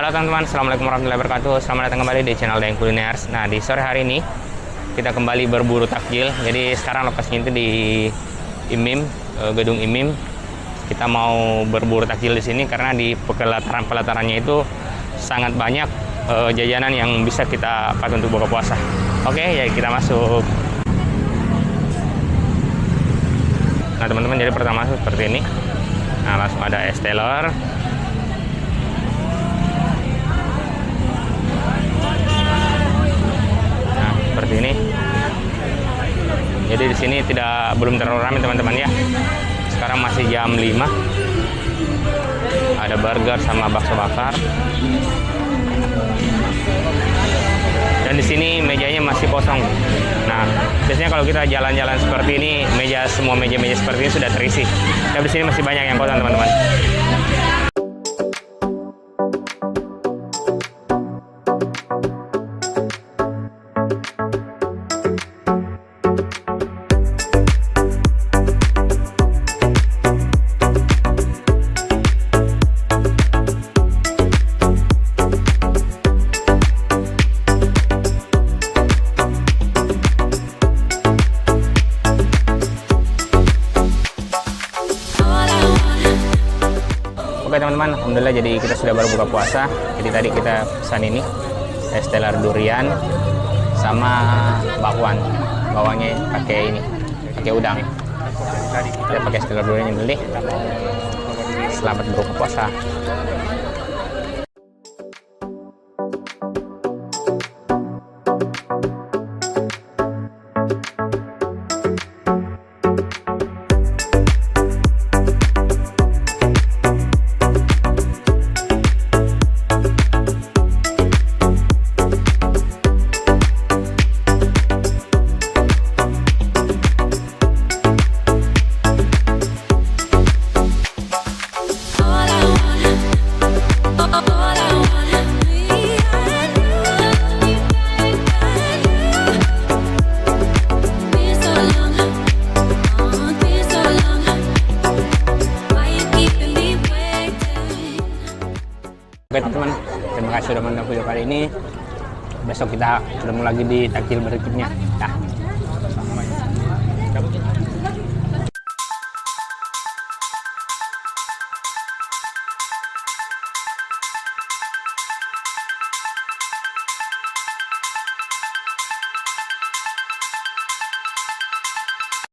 Halo teman-teman, assalamualaikum warahmatullahi wabarakatuh. Selamat datang kembali di channel Daeng Kuliners. Nah, di sore hari ini kita kembali berburu takjil. Jadi sekarang lokasinya itu di IMIM, gedung IMIM. Kita mau berburu takjil di sini karena di pelatarannya itu sangat banyak jajanan yang bisa kita pakai untuk buka puasa. Oke, ya kita masuk. Nah teman-teman, jadi pertama seperti ini. Nah, langsung ada es teler. Nah, seperti ini. Jadi di sini belum terlalu ramai teman-teman ya. Sekarang masih jam 5. Ada burger sama bakso bakar. Dan di sini mejanya masih kosong. Nah, biasanya kalau kita jalan-jalan seperti ini, semua meja-meja seperti ini sudah terisi. Tapi di sini masih banyak yang kosong, teman-teman. Oke teman-teman, alhamdulillah jadi kita sudah baru buka puasa. Jadi tadi kita pesan ini es teler durian sama bakwan. Bawangnya pakai udang. Kita pakai es teler durian dulu deh. Selamat berbuka puasa. Oke teman-teman, terima kasih sudah menonton video kali ini. Besok kita ketemu lagi di takjil berikutnya. Dah.